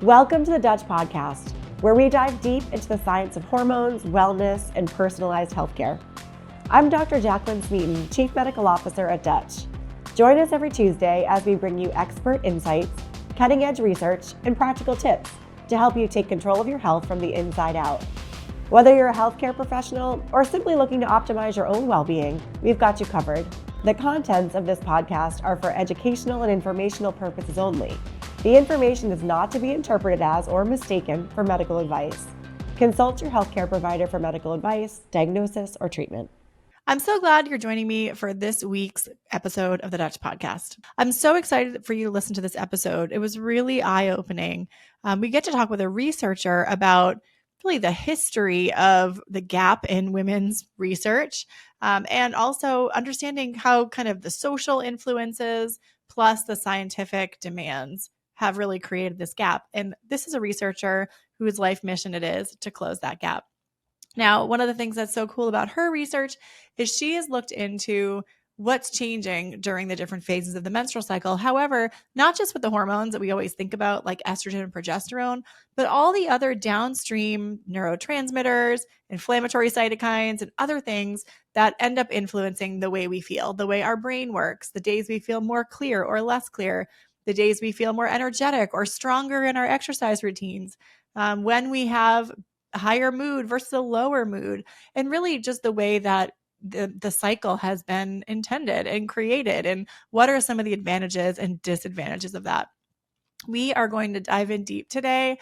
Welcome to the Dutch Podcast, where we dive deep into the science of hormones, wellness, and personalized healthcare. I'm Dr. Jacqueline Smeaton, Chief Medical Officer at Dutch. Join us every Tuesday as we bring you expert insights, cutting-edge research, and practical tips to help you take control of your health from the inside out. Whether you're a healthcare professional or simply looking to optimize your own well-being, we've got you covered. The contents of this podcast are for educational and informational purposes only. The information is not to be interpreted as or mistaken for medical advice. Consult your healthcare provider for medical advice, diagnosis, or treatment. I'm so glad you're joining me for this week's episode of the Dutch Podcast. I'm so excited for you to listen to this episode. It was really eye-opening. We get to talk with a researcher about really the history of the gap in women's research, and also understanding how kind of the social influences plus the scientific demands have really created this gap. And this is a researcher whose life mission it is to close that gap. Now, one of the things that's so cool about her research is she has looked into what's changing during the different phases of the menstrual cycle. However, not just with the hormones that we always think about, like estrogen and progesterone, but all the other downstream neurotransmitters, inflammatory cytokines, and other things that end up influencing the way we feel, the way our brain works, the days we feel more clear or less clear, the days we feel more energetic or stronger in our exercise routines, when we have higher mood versus a lower mood, and really just the way that the cycle has been intended and created, and what are some of the advantages and disadvantages of that. We are going to dive in deep today.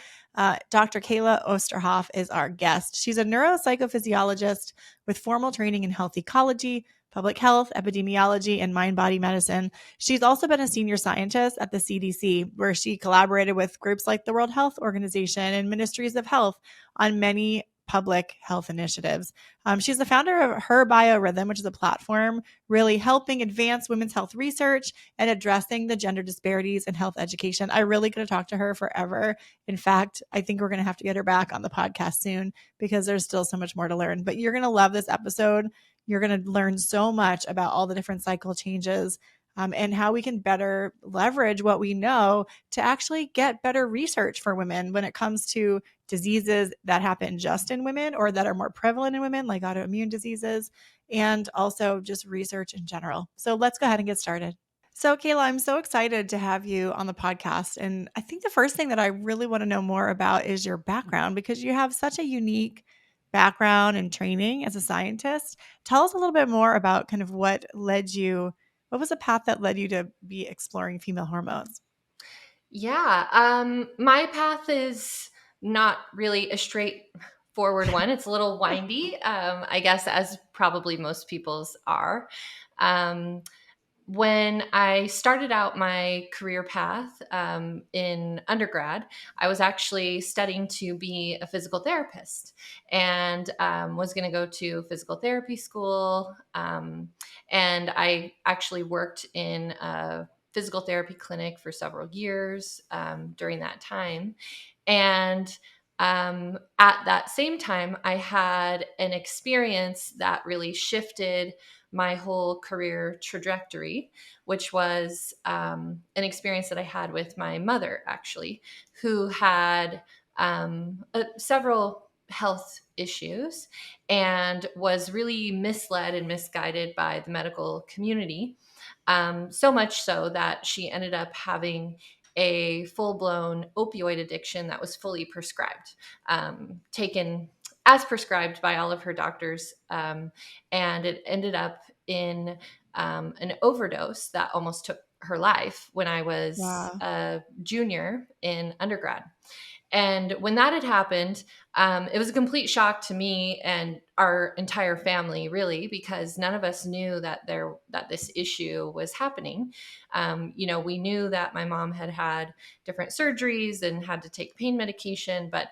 Dr. Kayla Osterhoff is our guest. She's a neuropsychophysiologist with formal training in health ecology, public health, epidemiology, and mind-body medicine. She's also been a senior scientist at the CDC, where she collaborated with groups like the World Health Organization and ministries of health on many public health initiatives. She's the founder of Her Biorhythm, which is a platform really helping advance women's health research and addressing the gender disparities in health education. I really could have talked to her forever. In fact, I think we're going to have to get her back on the podcast soon because there's still so much more to learn. But you're going to love this episode. You're going to learn so much about all the different cycle changes, and how we can better leverage what we know to actually get better research for women when it comes to diseases that happen just in women or that are more prevalent in women, like autoimmune diseases, and also just research in general. So let's go ahead and get started. So Kayla, I'm so excited to have you on the podcast. And I think the first thing that I really want to know more about is your background, because you have such a unique background and training as a scientist. Tell us a little bit more about kind of what was the path that led you to be exploring female hormones? Yeah, my path is not really a straightforward one. It's a little windy, I guess, as probably most people's are. When I started out my career path in undergrad, I was actually studying to be a physical therapist, and was going to go to physical therapy school. And I actually worked in a physical therapy clinic for several years during that time. And at that same time, I had an experience that really shifted my whole career trajectory, which was an experience that I had with my mother, actually, who had several health issues and was really misled and misguided by the medical community. So much so that she ended up having a full-blown opioid addiction that was fully prescribed, taken as prescribed by all of her doctors. And it ended up in an overdose that almost took her life when I was a junior in undergrad. And when that had happened, it was a complete shock to me and our entire family, really, because none of us knew that this issue was happening. We knew that my mom had had different surgeries and had to take pain medication, but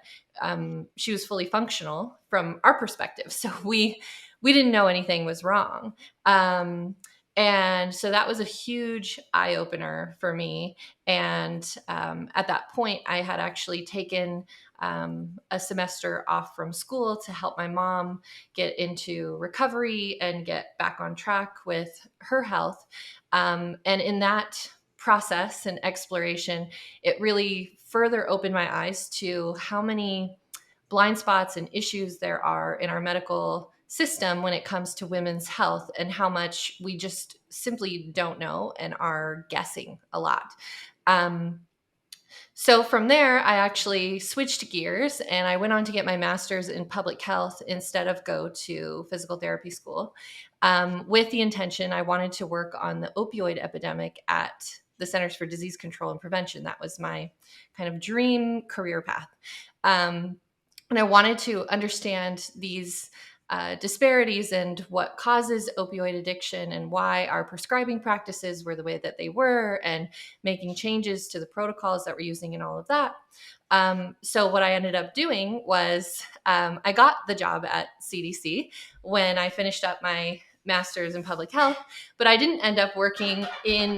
she was fully functional from our perspective. So we didn't know anything was wrong. And so that was a huge eye opener for me. And at that point, I had actually taken a semester off from school to help my mom get into recovery and get back on track with her health. And in that process and exploration, it really further opened my eyes to how many blind spots and issues there are in our medical system when it comes to women's health, and how much we just simply don't know and are guessing a lot. So from there, I actually switched gears and I went on to get my master's in public health instead of go to physical therapy school, with the intention I wanted to work on the opioid epidemic at the Centers for Disease Control and Prevention. That was my kind of dream career path. And I wanted to understand these disparities and what causes opioid addiction and why our prescribing practices were the way that they were, and making changes to the protocols that we're using and all of that. So what I ended up doing was I got the job at CDC when I finished up my master's in public health, but I didn't end up working in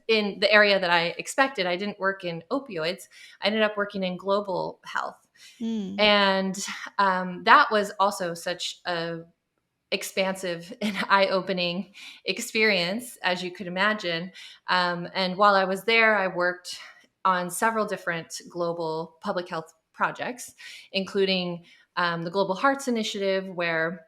the area that I expected. I didn't work in opioids. I ended up working in global health. And that was also such a expansive and eye-opening experience, as you could imagine. And while I was there, I worked on several different global public health projects, including the Global Hearts Initiative, where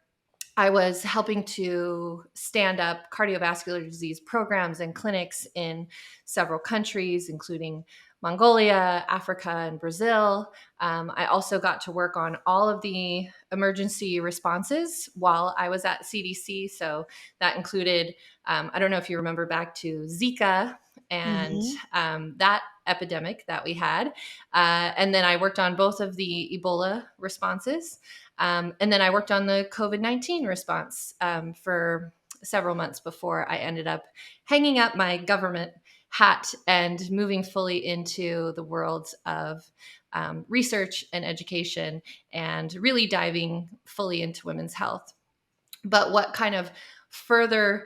I was helping to stand up cardiovascular disease programs and clinics in several countries, including Mongolia, Africa, and Brazil. I also got to work on all of the emergency responses while I was at CDC. So that included, I don't know if you remember back to Zika and that epidemic that we had. And then I worked on both of the Ebola responses. And then I worked on the COVID-19 response for several months before I ended up hanging up my government hat and moving fully into the world of research and education, and really diving fully into women's health. But what kind of further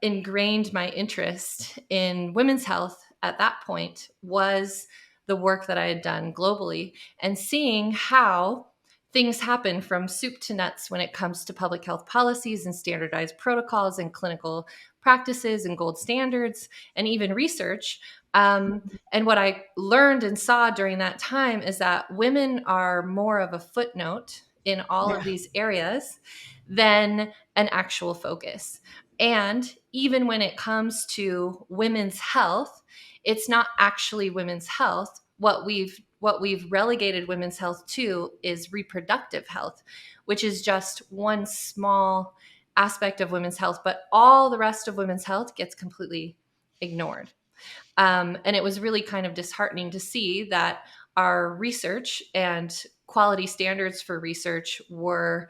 ingrained my interest in women's health at that point was the work that I had done globally, and seeing how things happen from soup to nuts when it comes to public health policies and standardized protocols and clinical practices and gold standards and even research. And what I learned and saw during that time is that women are more of a footnote in all of these areas than an actual focus. And even when it comes to women's health, it's not actually women's health. What we've relegated women's health to is reproductive health, which is just one small aspect of women's health, but all the rest of women's health gets completely ignored. And it was really kind of disheartening to see that our research and quality standards for research were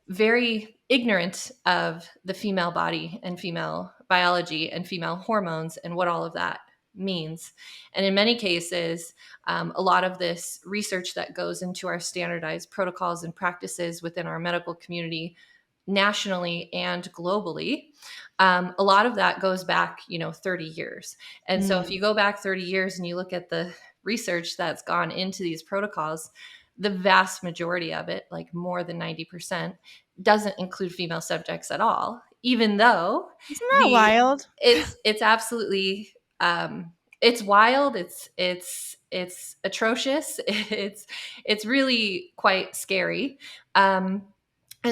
very ignorant of the female body and female biology and female hormones and what all of that means. And in many cases, a lot of this research that goes into our standardized protocols and practices within our medical community, nationally and globally, a lot of that goes back 30 years. And so if you go back 30 years and you look at the research that's gone into these protocols, the vast majority of it, like more than 90%, doesn't include female subjects at all, even though isn't that wild? It's absolutely it's wild, it's atrocious, it's really quite scary. And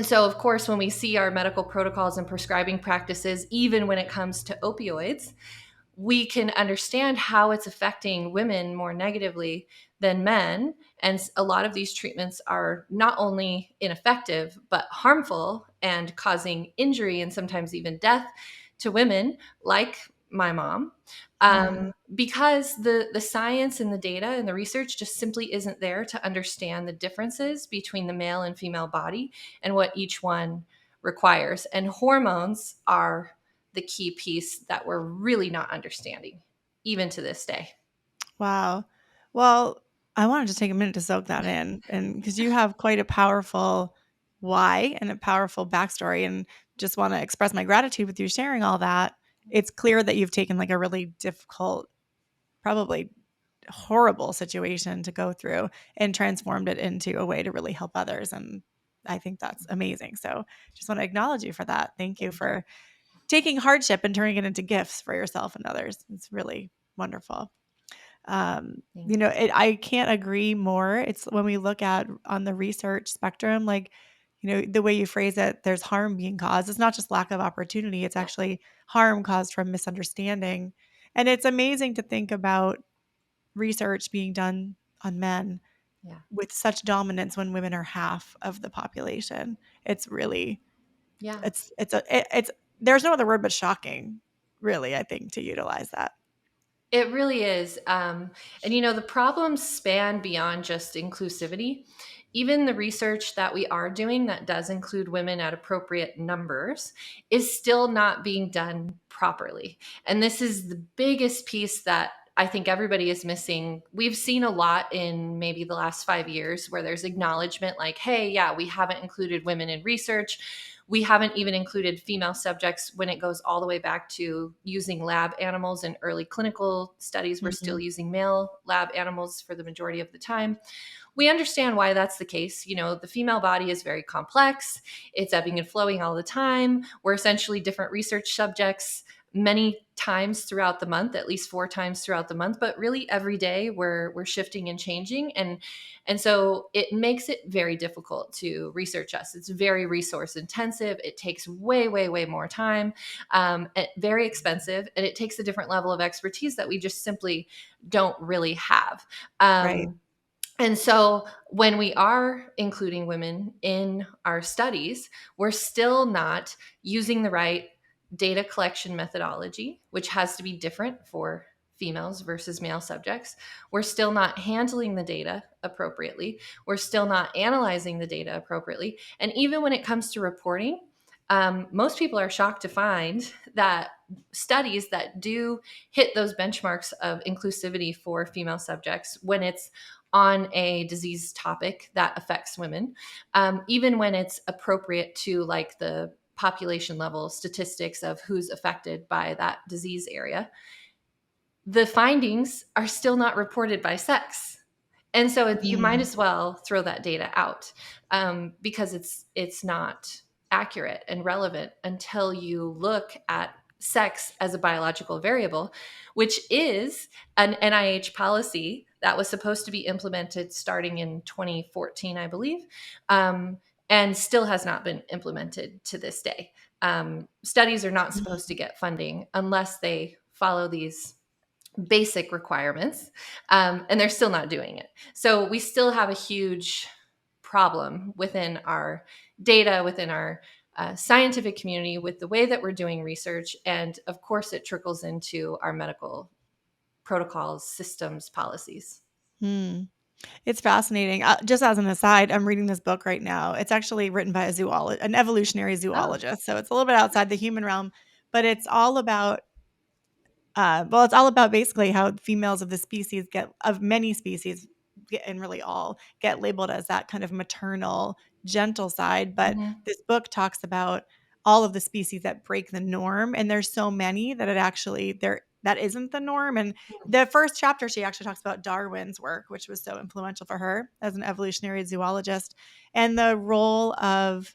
so, of course, when we see our medical protocols and prescribing practices, even when it comes to opioids, we can understand how it's affecting women more negatively than men. And a lot of these treatments are not only ineffective, but harmful and causing injury and sometimes even death to women like my mom, because the science and the data and the research just simply isn't there to understand the differences between the male and female body and what each one requires. And hormones are the key piece that we're really not understanding, even to this day. Wow. Well, I wanted to take a minute to soak that in, and because you have quite a powerful why and a powerful backstory, and just want to express my gratitude with you sharing all that. It's clear that you've taken like a really difficult, probably horrible situation to go through and transformed it into a way to really help others. And I think that's amazing. So just want to acknowledge you for that. Thank you for taking hardship and turning it into gifts for yourself and others. It's really wonderful. I can't agree more. It's when we look at on the research spectrum, like, the way you phrase it, there's harm being caused. It's not just lack of opportunity. It's actually harm caused from misunderstanding. And it's amazing to think about research being done on men with such dominance when women are half of the population. It's really, it's there's no other word but shocking, really, I think, to utilize that. It really is. And, the problems span beyond just inclusivity. Even the research that we are doing that does include women at appropriate numbers is still not being done properly. And this is the biggest piece that I think everybody is missing. We've seen a lot in maybe the last 5 years where there's acknowledgement like, hey, yeah, we haven't included women in research. We haven't even included female subjects when it goes all the way back to using lab animals in early clinical studies. We're still using male lab animals for the majority of the time. We understand why that's the case. The female body is very complex. It's ebbing and flowing all the time. We're essentially different research subjects many times throughout the month, at least 4 times throughout the month, but really every day we're shifting and changing. And so it makes it very difficult to research us. It's very resource intensive. It takes way, way, way more time, very expensive, and it takes a different level of expertise that we just simply don't really have. Right. And so when we are including women in our studies, we're still not using the right data collection methodology, which has to be different for females versus male subjects. We're still not handling the data appropriately. We're still not analyzing the data appropriately. And even when it comes to reporting, most people are shocked to find that studies that do hit those benchmarks of inclusivity for female subjects, when it's on a disease topic that affects women, even when it's appropriate to like the population level statistics of who's affected by that disease area, the findings are still not reported by sex. And so you might as well throw that data out, because it's not accurate and relevant until you look at sex as a biological variable, which is an NIH policy that was supposed to be implemented starting in 2014, I believe, and still has not been implemented to this day. Studies are not supposed to get funding unless they follow these basic requirements, and they're still not doing it. So we still have a huge problem within our data, within our scientific community, with the way that we're doing research. And of course, it trickles into our medical protocols, systems, policies. It's fascinating. Just as an aside, I'm reading this book right now. It's actually written by an evolutionary zoologist. So it's a little bit outside the human realm, but it's all about it's all about basically how females of many species, and really all, get labeled as that kind of maternal, gentle side. But this book talks about all of the species that break the norm, and there's so many that that isn't the norm. And the first chapter, she actually talks about Darwin's work, which was so influential for her as an evolutionary zoologist, and the role of,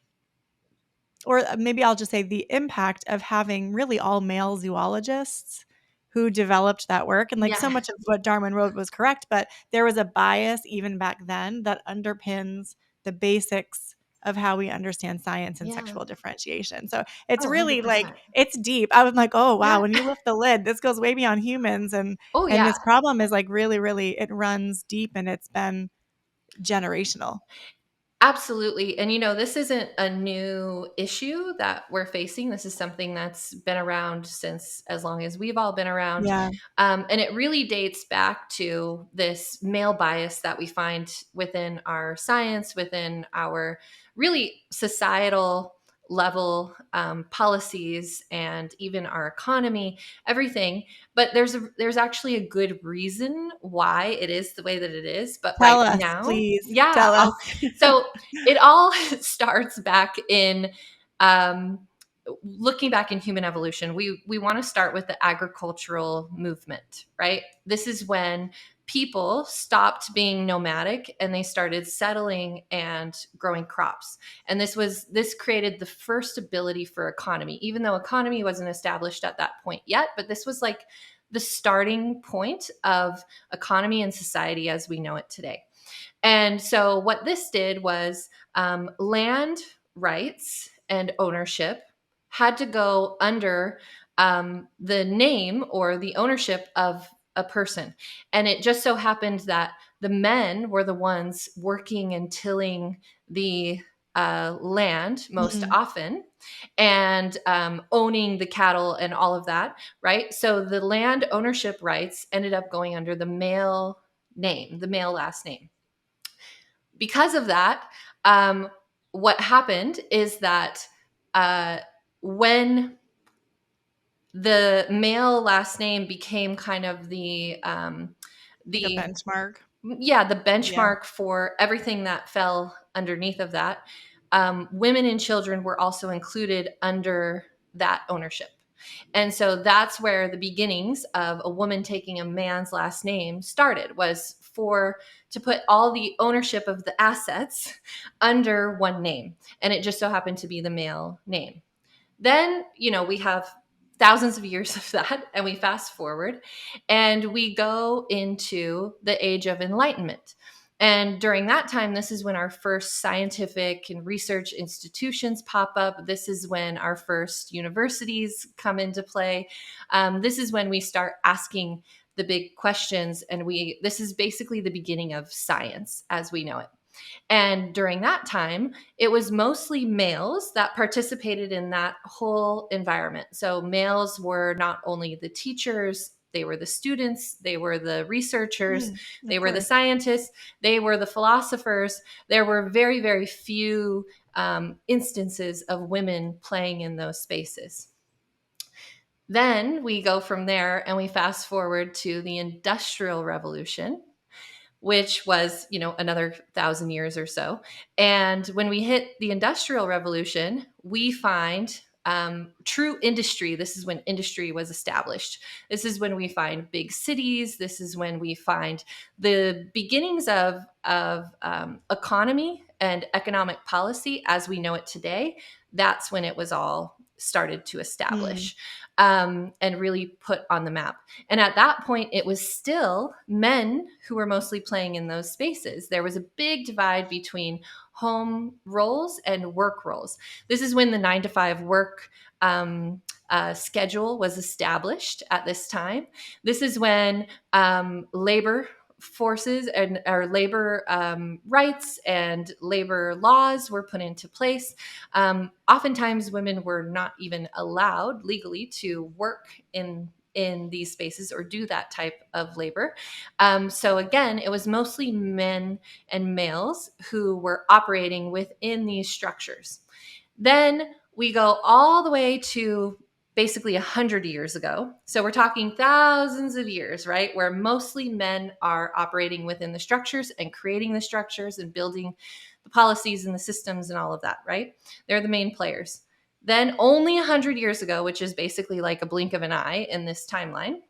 or maybe I'll just say the impact of having really all male zoologists who developed that work. And so much of what Darwin wrote was correct, but there was a bias even back then that underpins the basics of how we understand science and sexual differentiation. So it's really 100%. it's deep. I was like, oh, wow, when you lift the lid, this goes way beyond humans. And this problem is really, really, it runs deep, and it's been generational. Absolutely. And, this isn't a new issue that we're facing. This is something that's been around since as long as we've all been around. Yeah. And it really dates back to this male bias that we find within our science, within our really societal level policies, and even our economy, everything. But there's actually a good reason why it is the way that it is. But Tell right us, now, please. Tell us. So it all starts back in looking back in human evolution. We want to start with the agricultural movement, right? This is when people stopped being nomadic and they started settling and growing crops. And this created the first ability for economy, even though economy wasn't established at that point yet. But this was like the starting point of economy and society as we know it today. And so what this did was land rights and ownership had to go under the name or the ownership of a person. And it just so happened that the men were the ones working and tilling the land most often and owning the cattle and all of that, right? So the land ownership rights ended up going under the male name, the male last name. Because of that, what happened is that when the male last name became kind of the benchmark. The benchmark for everything that fell underneath of that, women and children were also included under that ownership. And so that's where the beginnings of a woman taking a man's last name started, was to put all the ownership of the assets under one name. And it just so happened to be the male name. Then, we have thousands of years of that, and we fast forward and we go into the age of enlightenment. And during that time, this is when our first scientific and research institutions pop up. This is when our first universities come into play. This is when we start asking the big questions. And this is basically the beginning of science as we know it. And during that time, it was mostly males that participated in that whole environment. So males were not only the teachers, they were the students, they were the researchers, they were the scientists, they were the philosophers. There were very, very few instances of women playing in those spaces. Then we go from there and we fast forward to the Industrial Revolution, which was, another 1,000 years or so. And when we hit the Industrial Revolution, we find true industry. This is when industry was established. This is when we find big cities. This is when we find the beginnings of economy and economic policy as we know it today. That's when it was all started to establish and really put on the map. And at that point, it was still men who were mostly playing in those spaces. There was a big divide between home roles and work roles. This is when the 9-to-5 work schedule was established at this time. This is when labor forces and our labor rights and labor laws were put into place. Oftentimes, women were not even allowed legally to work in these spaces or do that type of labor. So again, it was mostly men and males who were operating within these structures. Then we go all the way to basically 100 years ago. So we're talking thousands of years, right? Where mostly men are operating within the structures and creating the structures and building the policies and the systems and all of that, right? They're the main players. Then only 100 years ago, which is basically like a blink of an eye in this timeline,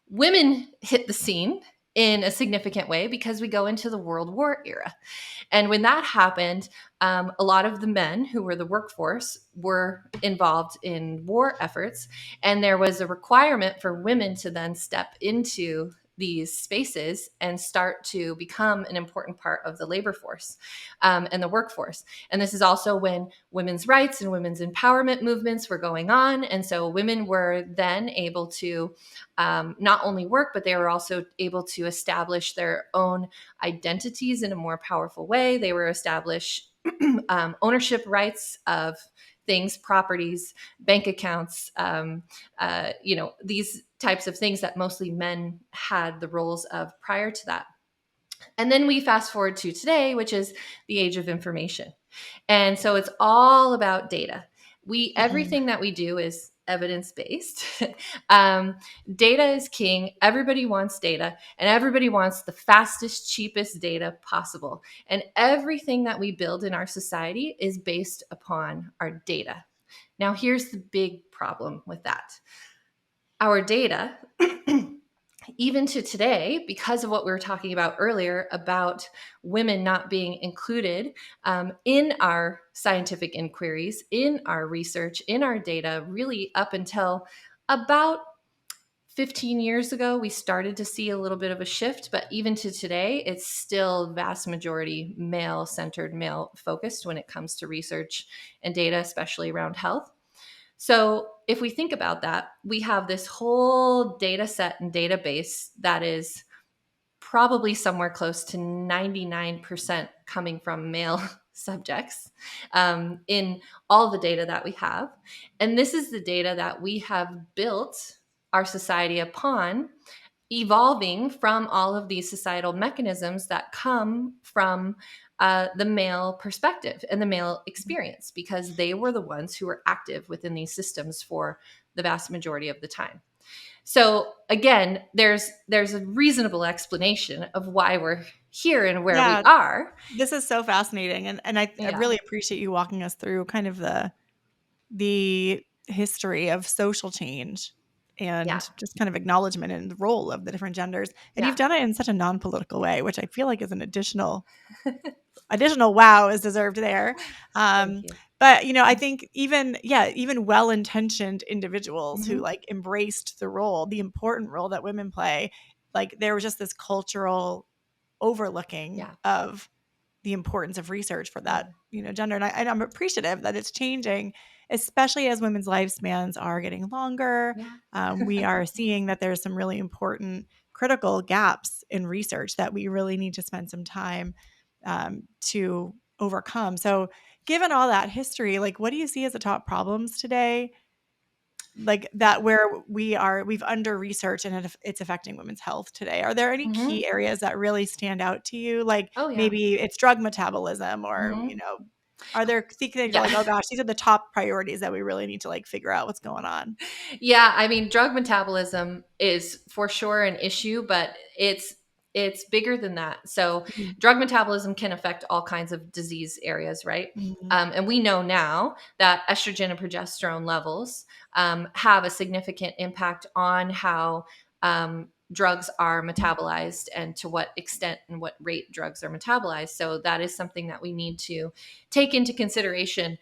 women hit the scene in a significant way because we go into the World War era. And when that happened, a lot of the men who were the workforce were involved in war efforts. And there was a requirement for women to then step into these spaces and start to become an important part of the labor force and the workforce. And this is also when women's rights and women's empowerment movements were going on. And so women were then able to not only work, but they were also able to establish their own identities in a more powerful way. They were establish ownership rights of things, properties, bank accounts, these types of things that mostly men had the roles of prior to that. And then we fast forward to today, which is the age of information. And so it's all about data. Everything that we do is evidence-based. Data is king. Everybody wants data, and everybody wants the fastest, cheapest data possible. And everything that we build in our society is based upon our data. Now, here's the big problem with that. Our data even to today, because of what we were talking about earlier about women not being included in our scientific inquiries, in our research, in our data, really up until about 15 years ago, we started to see a little bit of a shift, but even to today, it's still vast majority male centered, male focused when it comes to research and data, especially around health. So if we think about that, we have this whole data set and database that is probably somewhere close to 99% coming from male subjects in all the data that we have. And this is the data that we have built our society upon, evolving from all of these societal mechanisms that come from the male perspective and the male experience, because they were the ones who were active within these systems for the vast majority of the time. So again, there's a reasonable explanation of why we're here and where we Yeah, are. this is so fascinating. And I Yeah. really appreciate you walking us through kind of the history of social change Yeah. and just kind of acknowledgement and the role of the different genders. And you've Yeah. done it in such a non-political way, which I feel like is an additional wow is deserved there. Thank Um, you. but I think even well-intentioned individuals who Mm-hmm. like embraced the important role that women play, like there was just this cultural overlooking Yeah. of the importance of research for Yeah. that gender. And I'm appreciative that it's changing, especially as women's lifespans are getting longer. Yeah. We are seeing that there's some really important critical gaps in research that we really need to spend some time to overcome. So given all that history, like what do you see as the top problems today, like that where we've under researched and it's affecting women's health today? Are there any Mm-hmm. key areas that really stand out to you? Like Oh yeah. maybe it's drug metabolism, or Mm-hmm. are there things that you're Yeah. like, oh gosh, these are the top priorities that we really need to like figure out what's going on? Yeah, I mean, drug metabolism is for sure an issue, but it's bigger than that. So, Mhm. drug metabolism can affect all kinds of disease areas, right? Mhm. And we know now that estrogen and progesterone levels have a significant impact on how drugs are metabolized and to what extent and what rate drugs are metabolized. So that is something that we need to take into consideration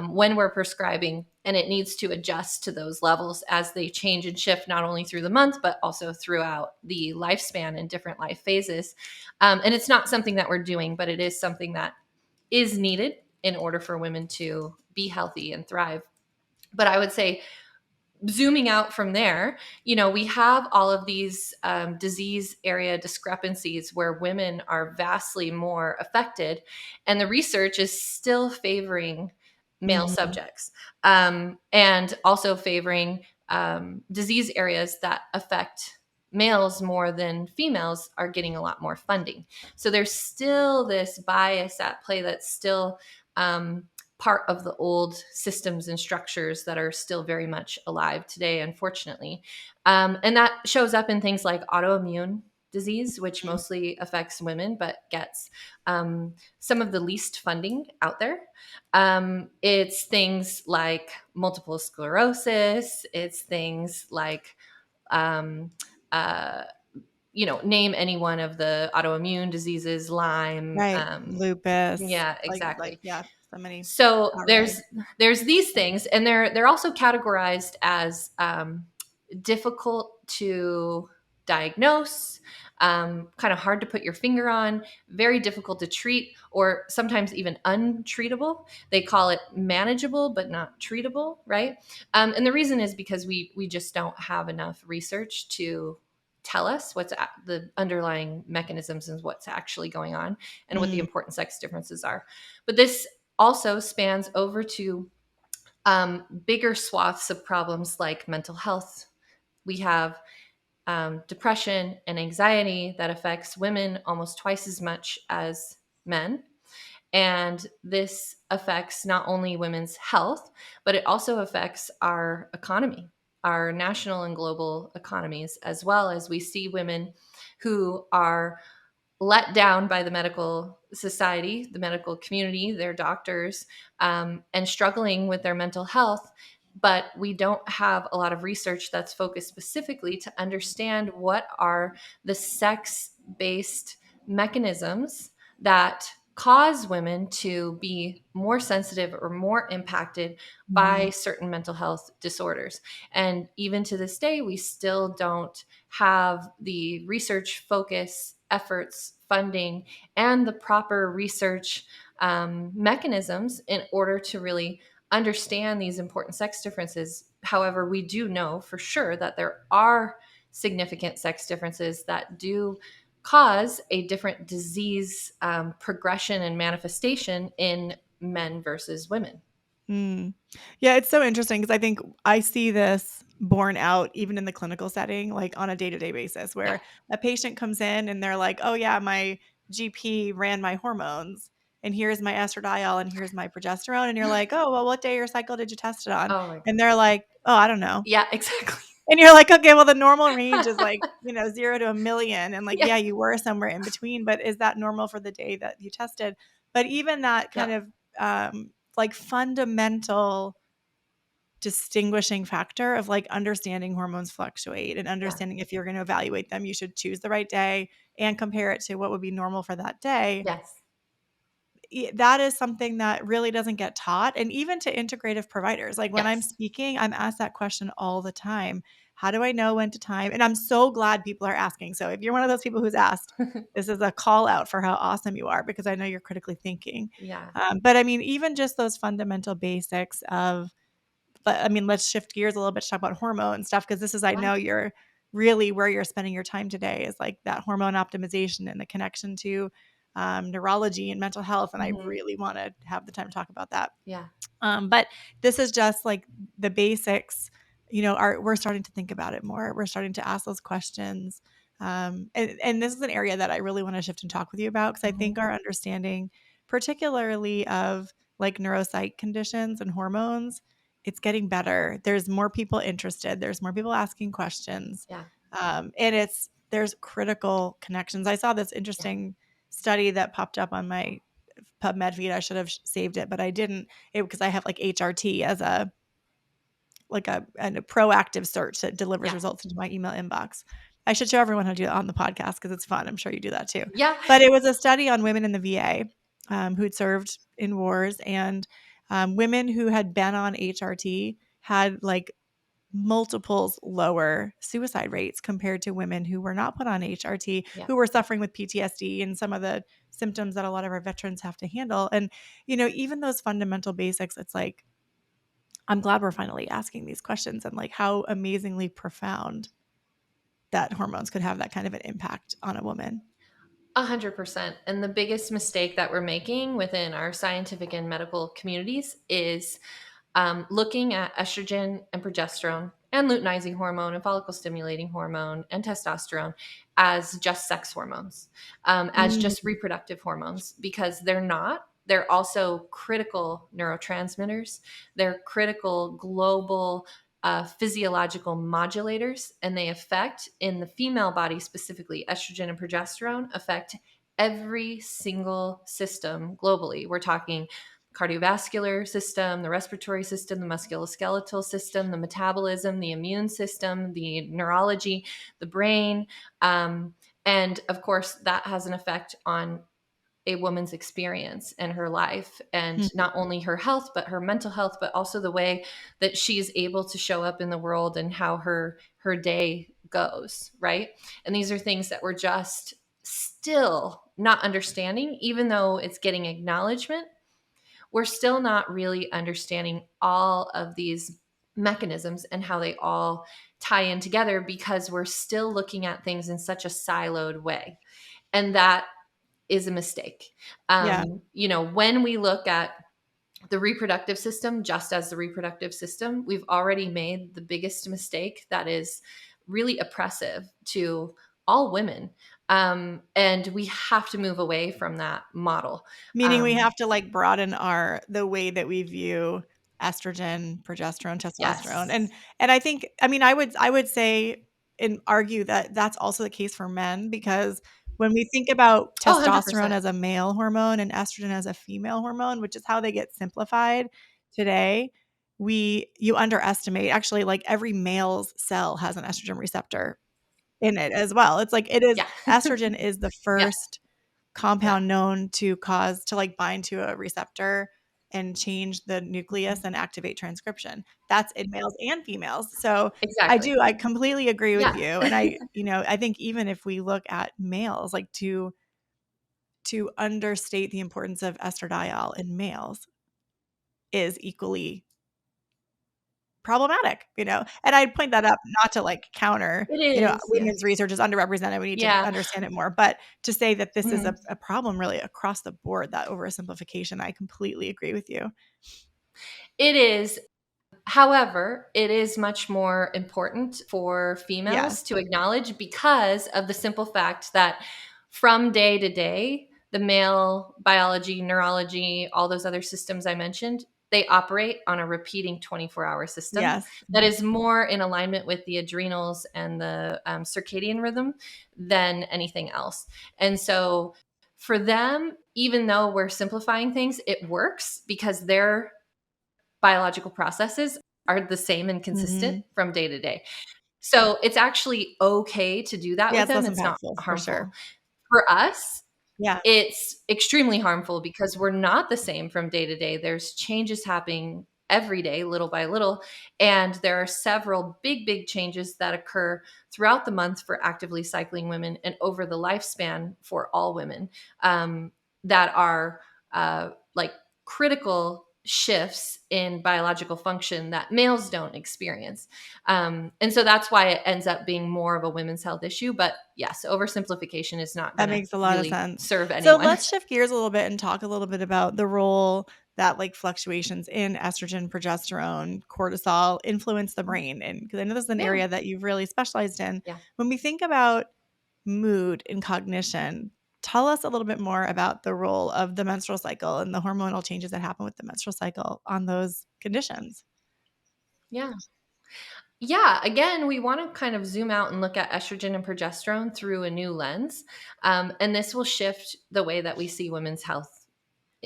when we're prescribing, and it needs to adjust to those levels as they change and shift, not only through the month, but also throughout the lifespan and different life phases. And it's not something that we're doing, but it is something that is needed in order for women to be healthy and thrive. But I would say, zooming out from there, we have all of these disease area discrepancies where women are vastly more affected, and the research is still favoring male Mhm. subjects, and also favoring disease areas that affect males more than females are getting a lot more funding. So there's still this bias at play that's still part of the old systems and structures that are still very much alive today, unfortunately. And that shows up in things like autoimmune disease, which mostly affects women, but gets some of the least funding out there. It's things like multiple sclerosis. It's things like, um, uh, name any one of the autoimmune diseases, Lyme. Right. Lupus, Yeah, like exactly. yeah, so many So autoimmune. there's these things, and they're also categorized as difficult to diagnose, kind of hard to put your finger on, very difficult to treat, or sometimes even untreatable. They call it manageable but not treatable, right? And the reason is because we just don't have enough research to tell us what's the underlying mechanisms and what's actually going on and what the Mm. important sex differences are. But this also spans over to bigger swaths of problems like mental health. We have depression and anxiety that affects women almost twice as much as men. And this affects not only women's health, but it also affects our economy, our national and global economies, as well as we see women who are let down by the medical society, the medical community, their doctors, and struggling with their mental health but we don't have a lot of research that's focused specifically to understand what are the sex-based mechanisms that cause women to be more sensitive or more impacted by certain mental health disorders. And even to this day, we still don't have the research focus, efforts, funding, and the proper research mechanisms in order to really understand these important sex differences. However, we do know for sure that there are significant sex differences that do cause a different disease progression and manifestation in men versus women. Mm. Yeah, it's so interesting because I think I see this borne out even in the clinical setting, like on a day-to-day basis, Yeah. where a patient comes in and they're like, "Oh yeah, my GP ran my hormones, and here's my estradiol, and here's my progesterone," and you're like, "Oh well, what day of your cycle did you test it on?" Oh my God. And they're like, "Oh, I don't know." Yeah, exactly. And you're like, "Okay, well, the normal range is like 0 to a million, and like, Yeah. yeah, you were somewhere in between, but is that normal for the day that you tested?" But even that kind Yeah. of like fundamental distinguishing factor of like understanding hormones fluctuate and Yeah. understanding if you're going to evaluate them, you should choose the right day and compare it to what would be normal for that day. Yes. That is something that really doesn't get taught. And even to integrative providers, like when I'm Yes. speaking, I'm asked that question all the time. How do I know when to time? And I'm so glad people are asking. So if you're one of those people who's asked, this is a call out for how awesome you are, because I know you're critically thinking. Yeah. But I mean, even just those fundamental basics of, but I mean, let's shift gears a little bit to talk about hormone stuff, because this is, I Yeah. know you're really where you're spending your time today is like that hormone optimization and the connection to neurology and mental health. And I Mhm. really want to have the time to talk about that. Yeah. But this is just like the basics, we're starting to think about it more. We're starting to ask those questions. And this is an area that I really want to shift and talk with you about, because I Mhm. think our understanding, particularly of like neuropsych conditions and hormones, it's getting better. There's more people interested. There's more people asking questions. Yeah. And there's critical connections. I saw this Yeah. interesting study that popped up on my PubMed feed. I should have saved it, but I didn't, because I have like HRT as a proactive search that delivers Yeah. results into my email inbox. I should show everyone how to do it on the podcast because it's fun. I'm sure you do that too. Yeah. But it was a study on women in the VA who'd served in wars, and women who had been on HRT had like multiples lower suicide rates compared to women who were not put on HRT, Yeah. who were suffering with PTSD and some of the symptoms that a lot of our veterans have to handle. And, even those fundamental basics, it's like, I'm glad we're finally asking these questions, and like how amazingly profound that hormones could have that kind of an impact on a woman. 100%. And the biggest mistake that we're making within our scientific and medical communities is looking at estrogen and progesterone and luteinizing hormone and follicle stimulating hormone and testosterone as just sex hormones, as Mm, just reproductive hormones, because they're not. They're also critical neurotransmitters. They're critical global physiological modulators, and they affect, in the female body specifically, estrogen and progesterone affect every single system globally. We're talking cardiovascular system, the respiratory system, the musculoskeletal system, the metabolism, the immune system, the neurology, the brain. And of course, that has an effect on a woman's experience and her life, and mm, not only her health, but her mental health, but also the way that she's able to show up in the world and how her day goes, right? And these are things that we're just still not understanding, even though it's getting acknowledgement. We're still not really understanding all of these mechanisms and how they all tie in together, because we're still looking at things in such a siloed way. And that is a mistake. yeah. When we look at the reproductive system just as the reproductive system, we've already made the biggest mistake that is really oppressive to all women. And we have to move away from that model. Meaning we Um, have to like broaden the way that we view estrogen, progesterone, testosterone. yes. And I think, I mean, I would say and argue that that's also the case for men, because when we think about Oh, testosterone 100%. as a male hormone and estrogen as a female hormone, which is how they get simplified today, you underestimate, actually, like every male's cell has an estrogen receptor in it as well. It's like Yeah. estrogen is the Yeah. first compound known to like bind to a receptor and change the nucleus and activate transcription. That's in males and females. So Exactly. I completely agree with Yeah. you. And I think even if we look at males, like to understate the importance of estradiol in males is equally problematic, and I'd point that up not to like counter, It is. Yeah. women's research is underrepresented. We need to Yeah. understand it more, but to say that this is Mhm. a problem really across the board, that oversimplification, I completely agree with you. It is. However, it is much more important for females Yes. to acknowledge because of the simple fact that from day to day, the male biology, neurology, all those other systems I mentioned, they operate on a repeating 24-hour system Yes. that is more in alignment with the adrenals and the circadian rhythm than anything else. And so for them, even though we're simplifying things, it works because their biological processes are the same and consistent Mhm. from day to day. So it's actually okay to do that Yeah, with it's them. less It's not impactful for harmful. sure. For us, Yeah. it's extremely harmful because we're not the same from day to day. There's changes happening every day, little by little. And there are several big changes that occur throughout the month for actively cycling women and over the lifespan for all women, that are like critical shifts in biological function that males don't experience. And so that's why it ends up being more of a women's health issue. But yes, oversimplification is not That going to makes a lot of really sense. serve So anyone. let's shift gears a little bit and talk a little bit about the role that like fluctuations in estrogen, progesterone, cortisol influence the brain. And because I know this is an Yeah. area that you've really specialized in. Yeah. When we think about mood and cognition, tell us a little bit more about the role of the menstrual cycle and the hormonal changes that happen with the menstrual cycle on those conditions. Yeah. Yeah. Again, we want to kind of zoom out and look at estrogen and progesterone through a new lens. And this will shift the way that we see women's health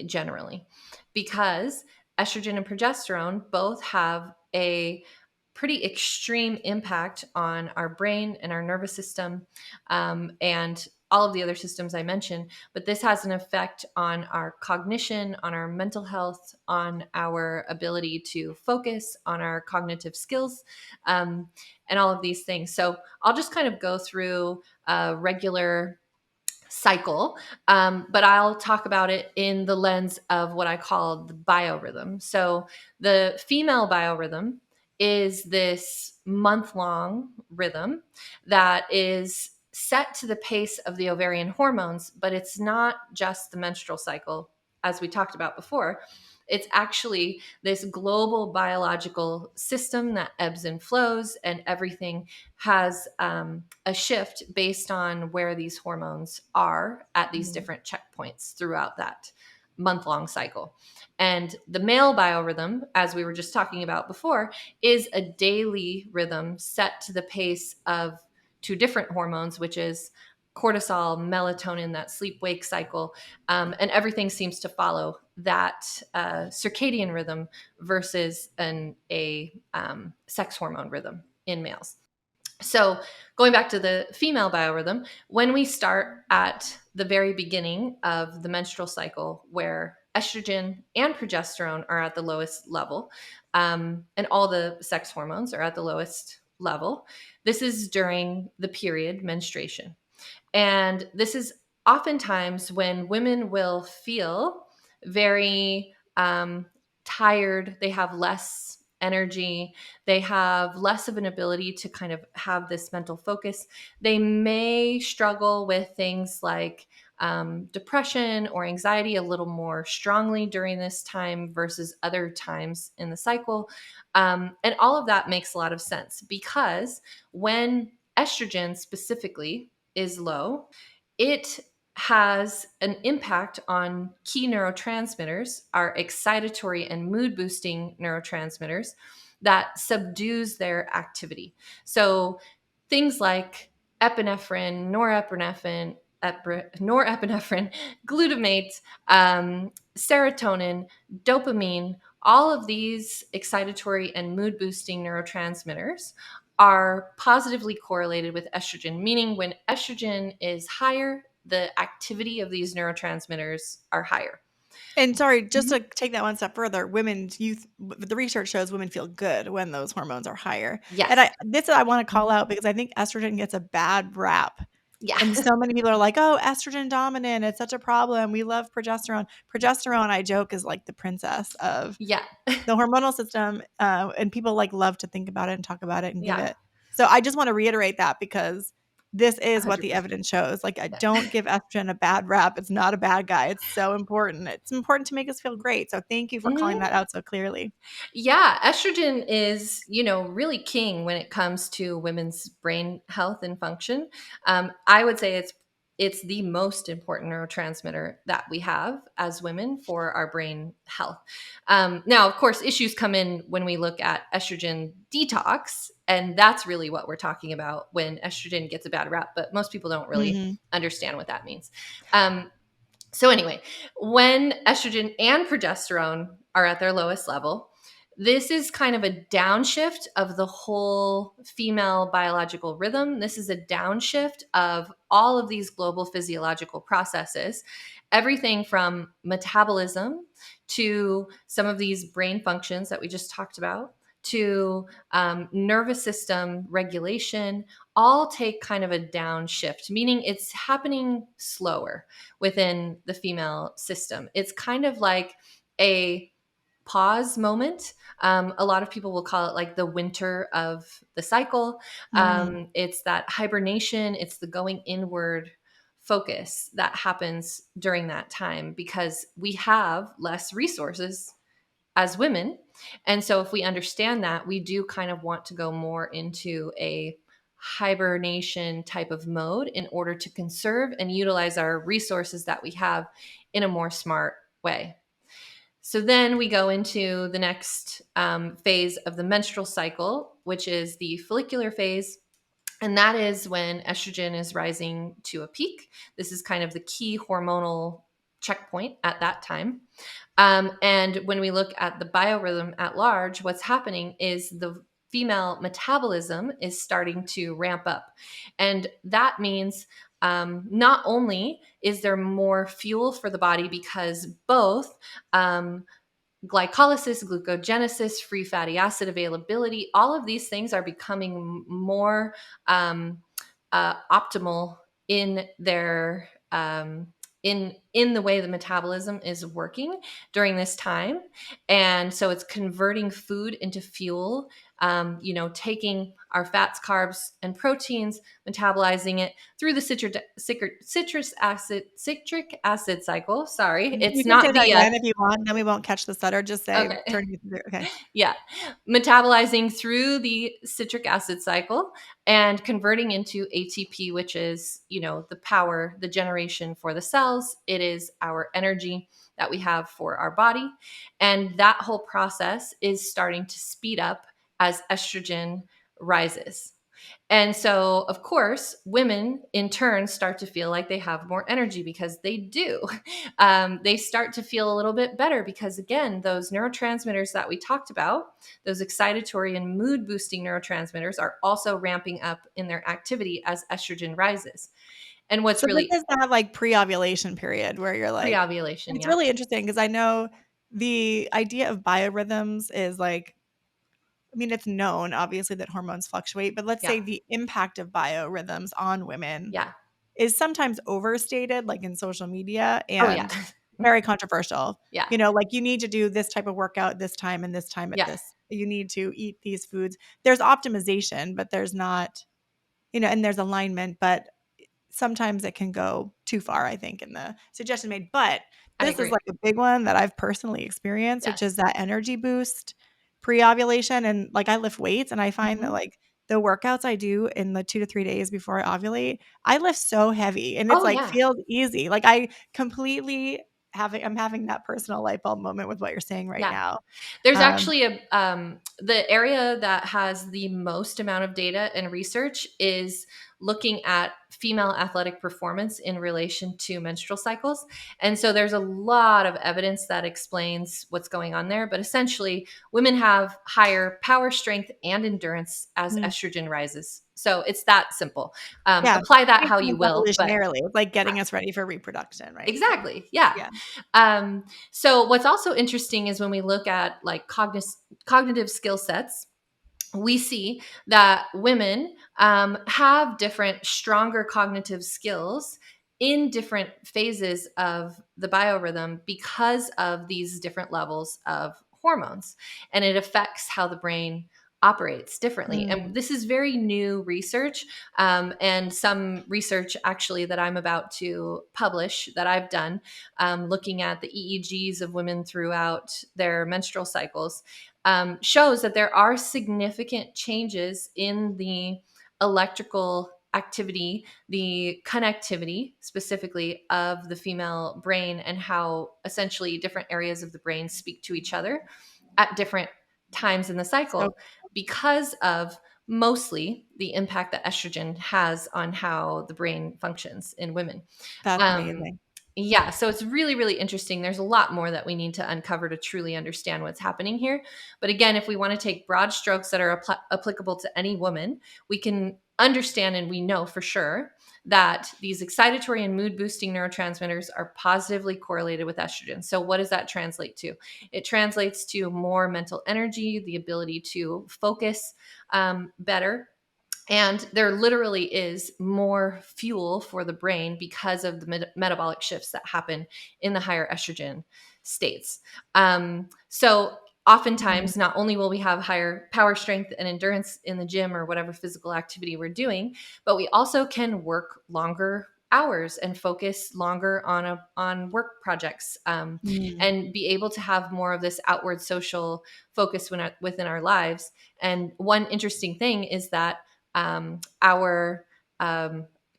generally, because estrogen and progesterone both have a pretty extreme impact on our brain and our nervous system, and all of the other systems I mentioned. But this has an effect on our cognition, on our mental health, on our ability to focus, on our cognitive skills, and all of these things. So I'll just kind of go through a regular cycle, but I'll talk about it in the lens of what I call the biorhythm. So the female biorhythm is this month-long rhythm that is set to the pace of the ovarian hormones, but it's not just the menstrual cycle, as we talked about before. It's actually this global biological system that ebbs and flows, and everything has a shift based on where these hormones are at these different checkpoints throughout that month-long cycle. And the male biorhythm, as we were just talking about before, is a daily rhythm set to the pace of two different hormones, which is cortisol, melatonin, that sleep wake cycle. And everything seems to follow that circadian rhythm versus a sex hormone rhythm in males. So, going back to the female biorhythm, when we start at the very beginning of the menstrual cycle, where estrogen and progesterone are at the lowest level, and all the sex hormones are at the lowest level, this is during the period menstruation. And this is oftentimes when women will feel very tired, they have less energy, they have less of an ability to kind of have this mental focus. They may struggle with things like depression or anxiety a little more strongly during this time versus other times in the cycle. And all of that makes a lot of sense because when estrogen specifically is low, it has an impact on key neurotransmitters, our excitatory and mood boosting neurotransmitters, that subdues their activity. So things like epinephrine, norepinephrine, glutamate, serotonin, dopamine, all of these excitatory and mood boosting neurotransmitters are positively correlated with estrogen, meaning when estrogen is higher, the activity of these neurotransmitters are higher. And sorry, just to take that one step further, the research shows women feel good when those hormones are higher. Yes. And I want to call out because I think estrogen gets a bad rap. Yeah. And so many people are like, oh, estrogen dominant. It's such a problem. We love progesterone. Progesterone, I joke, is like the princess of Yeah. the hormonal system. And people like love to think about it and talk about it and give Yeah. it. So I just want to reiterate that because this is what the 100%. evidence shows. Like, I Yeah. don't give estrogen a bad rap. It's not a bad guy. It's so important. It's important to make us feel great. So thank you for calling that out so clearly. Yeah, estrogen is, really king when it comes to women's brain health and function. I would say it's the most important neurotransmitter that we have as women for our brain health. Now, of course, issues come in when we look at estrogen detox, and that's really what we're talking about when estrogen gets a bad rap. But most people don't really understand what that means. So anyway, when estrogen and progesterone are at their lowest level, this is kind of a downshift of the whole female biological rhythm. This is a downshift of all of these global physiological processes, everything from metabolism to some of these brain functions that we just talked about, to nervous system regulation, all take kind of a downshift, meaning it's happening slower within the female system. It's kind of like a pause moment. A lot of people will call it like the winter of the cycle. It's that hibernation, it's the going inward focus that happens during that time because we have less resources as women. And so if we understand that, we do kind of want to go more into a hibernation type of mode in order to conserve and utilize our resources that we have in a more smart way. So then we go into the next phase of the menstrual cycle, which is the follicular phase. And that is when estrogen is rising to a peak. This is kind of the key hormonal checkpoint at that time. And when we look at the biorhythm at large, what's happening is the female metabolism is starting to ramp up. And that means not only is there more fuel for the body because both glycolysis, glucogenesis, free fatty acid availability, all of these things are becoming more optimal in their in the way the metabolism is working during this time. And so it's converting food into fuel, taking our fats, carbs, and proteins, metabolizing it through the citric acid cycle. Sorry, it's You can say not that the again if you want, then we won't catch the stutter. Just say, okay. Okay. Yeah. Metabolizing through the citric acid cycle and converting into ATP, which is, the power, the generation for the cells. It is our energy that we have for our body. And that whole process is starting to speed up as estrogen rises. And so, of course, women in turn start to feel like they have more energy because they do. They start to feel a little bit better because, again, those neurotransmitters that we talked about, those excitatory and mood boosting neurotransmitters, are also ramping up in their activity as estrogen rises. And what's So really this is that like pre-ovulation period where you're like, pre-ovulation, it's yeah. really interesting because I know the idea of biorhythms is like, it's known obviously that hormones fluctuate, but let's say the impact of biorhythms on women is sometimes overstated, like in social media, and very controversial. Yeah. Like you need to do this type of workout this time and this time at this. You need to eat these foods. There's optimization, but there's not, and there's alignment, but sometimes it can go too far, I think, in the suggestion made. But this is like a big one that I've personally experienced, which is that energy boost pre-ovulation. And like I lift weights and I find that like the workouts I do in the 2 to 3 days before I ovulate, I lift so heavy and it's feels easy. Like I'm having that personal light bulb moment with what you're saying right now. There's actually the area that has the most amount of data and research is looking at female athletic performance in relation to menstrual cycles. And so there's a lot of evidence that explains what's going on there. But essentially, women have higher power, strength, and endurance as estrogen rises. So it's that simple. Yeah. Apply that Makes how sense you will. But evolutionarily. It's like getting us ready for reproduction, right? exactly. So, Yeah. yeah. So what's also interesting is when we look at like cognitive skill sets, we see that women have different, stronger cognitive skills in different phases of the biorhythm because of these different levels of hormones. And it affects how the brain operates differently. And this is very new research, and some research actually that I'm about to publish that I've done, looking at the EEGs of women throughout their menstrual cycles, shows that there are significant changes in the electrical activity, the connectivity specifically of the female brain, and how essentially different areas of the brain speak to each other at different times in the So cycle because of mostly the impact that estrogen has on how the brain functions in women. that's Um, amazing. yeah, so it's really, really interesting. There's a lot more that we need to uncover to truly understand what's happening here. But again, if we want to take broad strokes that are applicable to any woman, we can understand and we know for sure that these excitatory and mood boosting neurotransmitters are positively correlated with estrogen. So, what does that translate to? It translates to more mental energy, the ability to focus better, and there literally is more fuel for the brain because of the metabolic shifts that happen in the higher estrogen states. So oftentimes, not only will we have higher power, strength, and endurance in the gym or whatever physical activity we're doing, but we also can work longer hours and focus longer on work projects, and be able to have more of this outward social focus within our lives. And one interesting thing is that our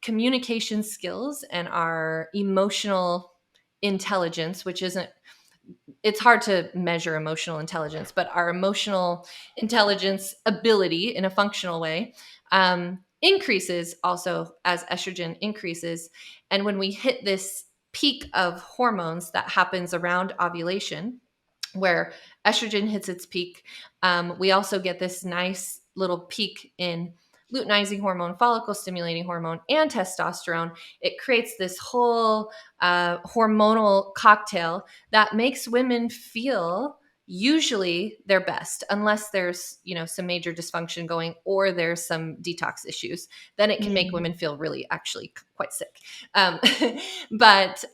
communication skills and our emotional intelligence, which isn't, it's hard to measure emotional intelligence, but our emotional intelligence ability in a functional way increases also as estrogen increases. And when we hit this peak of hormones that happens around ovulation, where estrogen hits its peak, we also get this nice little peak in luteinizing hormone, follicle stimulating hormone, and testosterone. It creates this whole hormonal cocktail that makes women feel usually their best, unless there's some major dysfunction going or there's some detox issues. Then it can make women feel really actually quite sick. But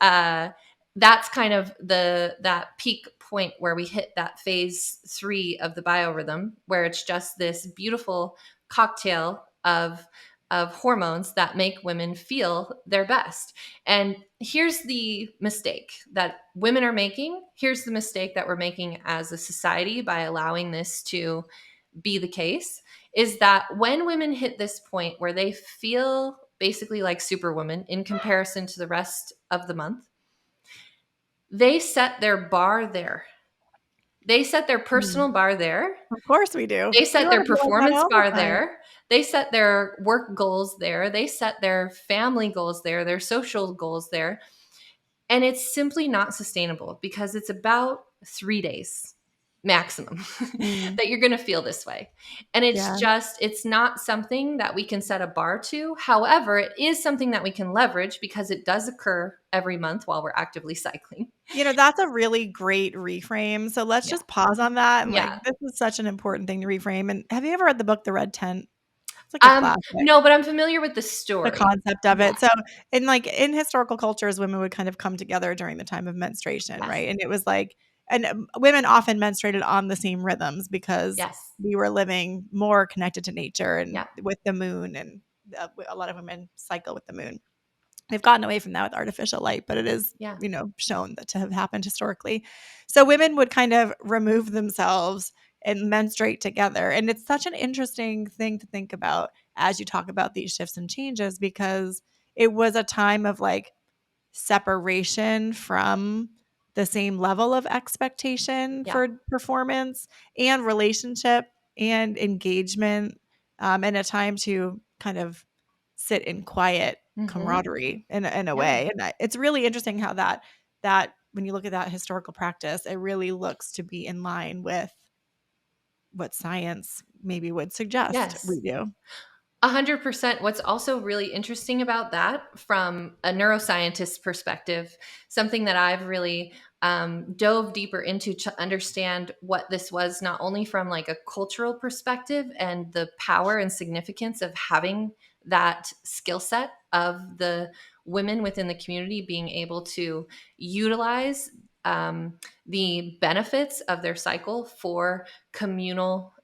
that's kind of that peak point where we hit that phase 3 of the biorhythm, where it's just this beautiful cocktail of hormones that make women feel their best. And here's the mistake that women are making. Here's the mistake that we're making as a society by allowing this to be the case, is that when women hit this point where they feel basically like superwoman in comparison to the rest of the month, they set their bar there. They set their personal bar there. Of course we do. They We set want their to be like that performance all the bar time. there. They set their work goals there. They set their family goals there, their social goals there. And it's simply not sustainable because it's about 3 days maximum that you're going to feel this way. And Yeah. it's not something that we can set a bar to. However, it is something that we can leverage because it does occur every month while we're actively cycling. That's a really great reframe. So let's Yeah. just pause on that. And Yeah. this is such an important thing to reframe. And have you ever read the book, The Red Tent? It's like a classic. No, but I'm familiar with the The story. concept of Yeah. it. So in historical cultures, women would kind of come together during the time of menstruation, Yes. right? And it was like, and women often menstruated on the same rhythms because Yes. we were living more connected to nature and Yeah. with the moon, and a lot of women cycle with the moon. They've gotten away from that with artificial light, but it is, Yeah. shown that to have happened historically. So women would kind of remove themselves and menstruate together. And it's such an interesting thing to think about as you talk about these shifts and changes, because it was a time of like separation from the same level of expectation Yeah. for performance and relationship and engagement, and a time to kind of sit in quiet camaraderie in a way. And it's really interesting how that when you look at that historical practice, it really looks to be in line with what science maybe would suggest we Yes. do. 100%. What's also really interesting about that from a neuroscientist perspective, something that I've really dove deeper into to understand what this was, not only from like a cultural perspective and the power and significance of having that skill set of the women within the community being able to utilize the benefits of their cycle for communal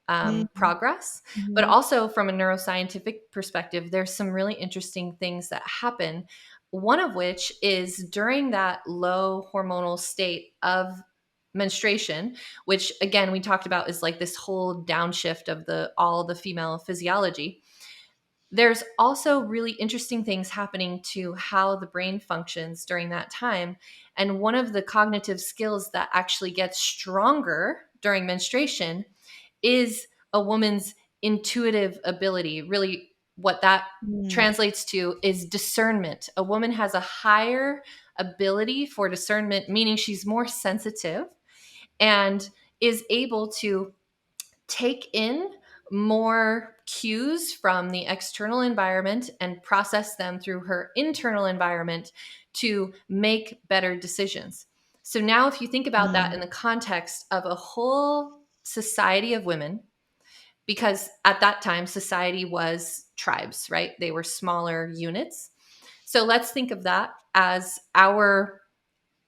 progress. But Mm-hmm. also from a neuroscientific perspective, there's some really interesting things that happen. One of which is during that low hormonal state of menstruation, which again we talked about is like this whole downshift of all the female physiology. There's also really interesting things happening to how the brain functions during that time. And one of the cognitive skills that actually gets stronger during menstruation is a woman's intuitive ability. Really, what that translates to is discernment. A woman has a higher ability for discernment, meaning she's more sensitive and is able to take in more cues from the external environment and process them through her internal environment to make better decisions. So now, if you think about that in the context of a whole society of women, because at that time, society was tribes, right? They were smaller units. So let's think of that as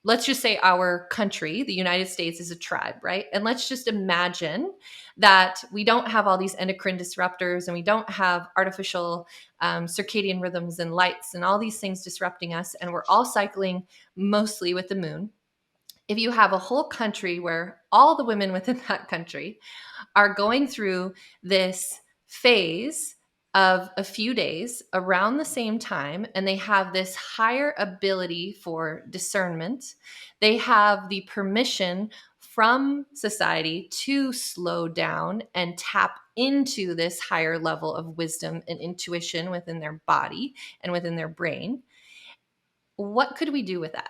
let's just say our country, the United States, is a tribe, right? And let's just imagine that we don't have all these endocrine disruptors and we don't have artificial circadian rhythms and lights and all these things disrupting us. And we're all cycling mostly with the moon. If you have a whole country where all the women within that country are going through this phase of a few days around the same time, and they have this higher ability for discernment. They have the permission from society to slow down and tap into this higher level of wisdom and intuition within their body and within their brain. What could we do with that?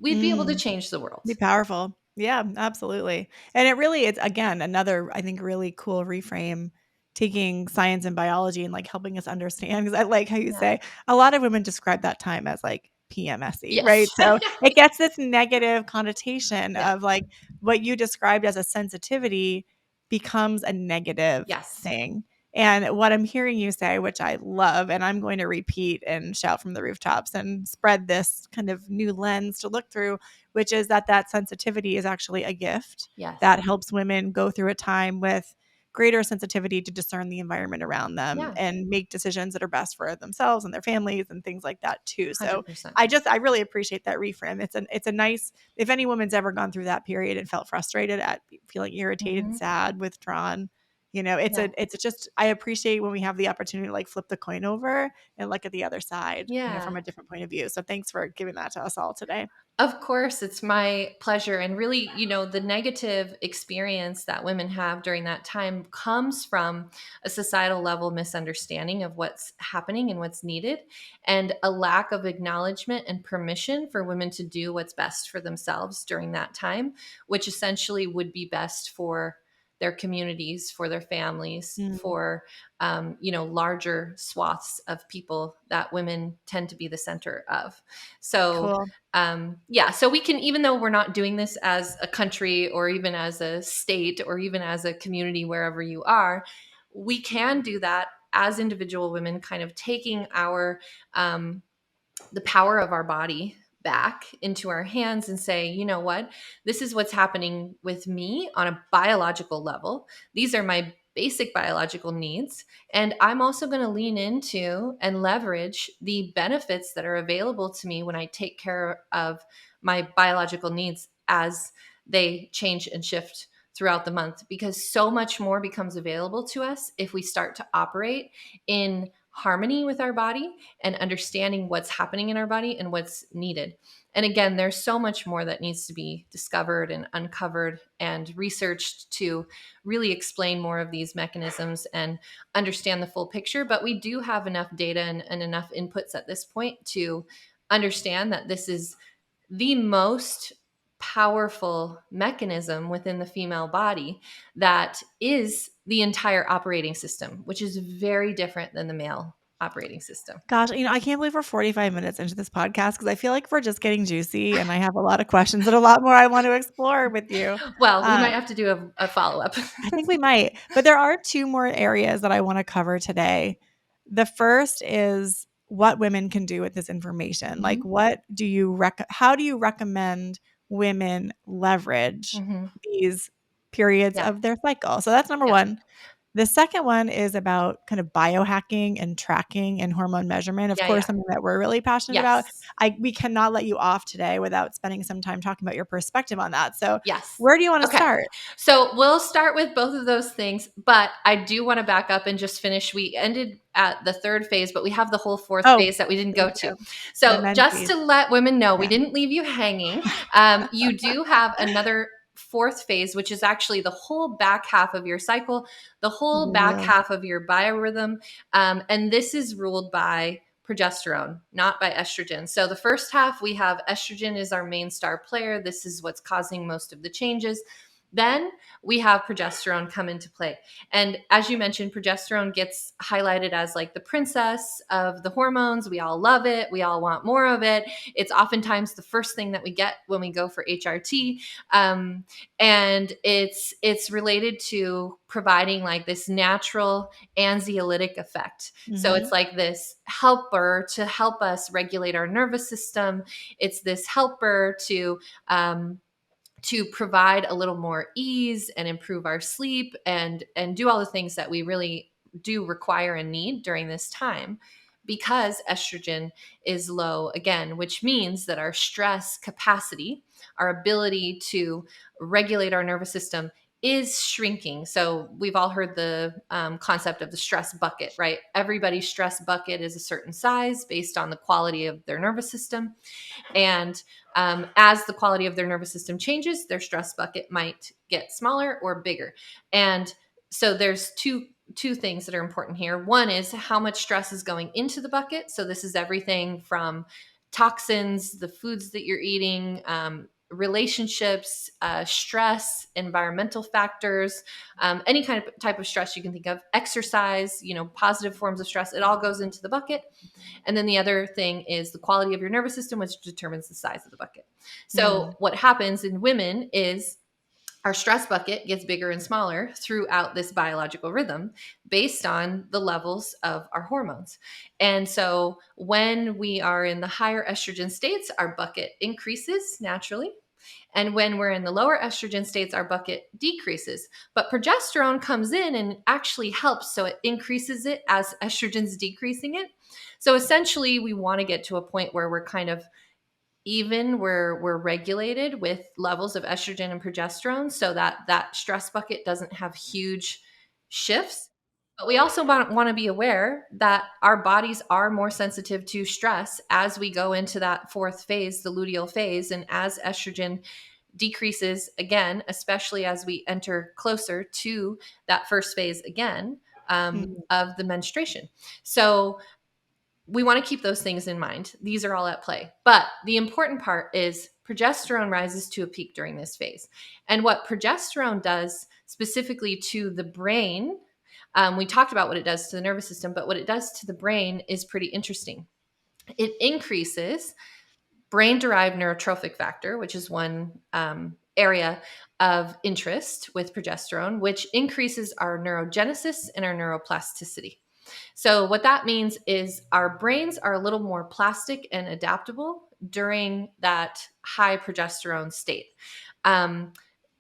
We'd be able to change the world. Be powerful. Yeah, absolutely. And it really is, again, another, I think, really cool reframe, taking science and biology and like helping us understand. Because I like how you say a lot of women describe that time as like PMSy, right? Yes. So it gets this negative connotation Yeah. of like what you described as a sensitivity becomes a negative Yes. thing. And what I'm hearing you say, which I love, and I'm going to repeat and shout from the rooftops and spread this kind of new lens to look through, which is that sensitivity is actually a gift that Yes. helps women go through a time with greater sensitivity to discern the environment around them Yeah. and make decisions that are best for themselves and their families and things like that too. So 100%. I really appreciate that reframe. It's a nice, if any woman's ever gone through that period and felt frustrated at feeling irritated, sad, withdrawn, it's just, I appreciate when we have the opportunity to like flip the coin over and look at the other side, from a different point of view. So thanks for giving that to us all today. Of course, it's my pleasure. And really, the negative experience that women have during that time comes from a societal level misunderstanding of what's happening and what's needed, and a lack of acknowledgement and permission for women to do what's best for themselves during that time, which essentially would be best for their communities, for their families, for larger swaths of people that women tend to be the center of. So Cool. so we can, even though we're not doing this as a country or even as a state or even as a community, wherever you are, we can do that as individual women, kind of taking the power of our body back into our hands and say, you know what, this is what's happening with me on a biological level. These are my basic biological needs. And I'm also going to lean into and leverage the benefits that are available to me when I take care of my biological needs as they change and shift throughout the month, because so much more becomes available to us if we start to operate in harmony with our body and understanding what's happening in our body and what's needed. And again, there's so much more that needs to be discovered and uncovered and researched to really explain more of these mechanisms and understand the full picture. But we do have enough data and enough inputs at this point to understand that this is the most powerful mechanism within the female body that is the entire operating system, which is very different than the male operating system. Gosh, I can't believe we're 45 minutes into this podcast because I feel like we're just getting juicy and I have a lot of questions and a lot more I want to explore with you. Well, we might have to do a follow-up. I think we might, but there are two more areas that I want to cover today. The first is what women can do with this information. Mm-hmm. Like, how do you recommend women leverage these periods of their cycle? So that's number one. The second one is about kind of biohacking and tracking and hormone measurement. Of course, something that we're really passionate about. We cannot let you off today without spending some time talking about your perspective on that. So where do you want to start? So we'll start with both of those things, but I do want to back up and just finish. We ended at the third phase, but we have the whole fourth phase that we didn't go to. So just to let women know, we didn't leave you hanging. You do have another fourth phase, which is actually the whole back half of your cycle, the whole back half of your biorhythm. And this is ruled by progesterone, not by estrogen. So the first half, we have estrogen is our main star player. This is what's causing most of the changes. Then we have progesterone come into play. And as you mentioned, progesterone gets highlighted as like the princess of the hormones. We all love it. We all want more of it. It's oftentimes the first thing that we get when we go for HRT. And it's related to providing like this natural anxiolytic effect. So it's like this helper to help us regulate our nervous system. It's this helper to provide a little more ease and improve our sleep and do all the things that we really do require and need during this time, because estrogen is low again, which means that our stress capacity, our ability to regulate our nervous system, is shrinking. So we've all heard the concept of the stress bucket, right? Everybody's stress bucket is a certain size based on the quality of their nervous system. And as the quality of their nervous system changes, their stress bucket might get smaller or bigger. And so there's two things that are important here. One is how much stress is going into the bucket. So this is everything from toxins, the foods that you're eating, relationships, stress, environmental factors, any kind of type of stress you can think of, exercise, positive forms of stress. It all goes into the bucket. And then the other thing is the quality of your nervous system, which determines the size of the bucket. So what happens in women is our stress bucket gets bigger and smaller throughout this biological rhythm based on the levels of our hormones. And so when we are in the higher estrogen states, our bucket increases naturally. And when we're in the lower estrogen states, our bucket decreases. But progesterone comes in and actually helps. So it increases it as estrogen's decreasing it. So essentially, we want to get to a point where we're kind of even, where we're regulated with levels of estrogen and progesterone so that stress bucket doesn't have huge shifts. But we also want to be aware that our bodies are more sensitive to stress as we go into that fourth phase, the luteal phase. And as estrogen decreases again, especially as we enter closer to that first phase again of the menstruation. So we want to keep those things in mind. These are all at play. But the important part is progesterone rises to a peak during this phase. And what progesterone does specifically to the brain, we talked about what it does to the nervous system, but what it does to the brain is pretty interesting. It increases brain-derived neurotrophic factor, which is one area of interest with progesterone, which increases our neurogenesis and our neuroplasticity. So what that means is our brains are a little more plastic and adaptable during that high progesterone state.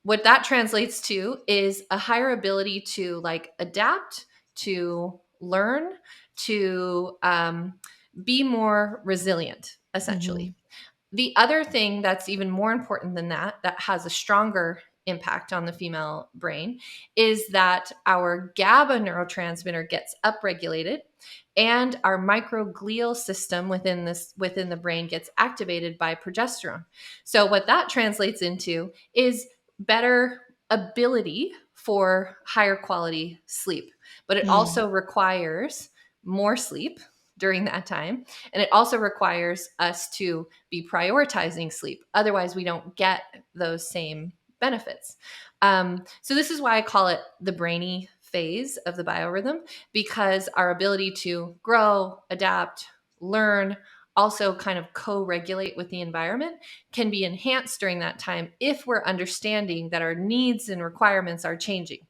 What that translates to is a higher ability to adapt, to learn, to be more resilient, essentially. The other thing that's even more important than that has a stronger impact on the female brain, is that our GABA neurotransmitter gets upregulated. and our microglial system within the brain gets activated by progesterone. So what that translates into is better ability for higher quality sleep, but it Mm. also requires more sleep during that time, and it also requires us to be prioritizing sleep. Otherwise we don't get those same benefits. So this is why I call it the brainy phase of the biorhythm, because our ability to grow, adapt, learn, also kind of co-regulate with the environment can be enhanced during that time if we're understanding that our needs and requirements are changing,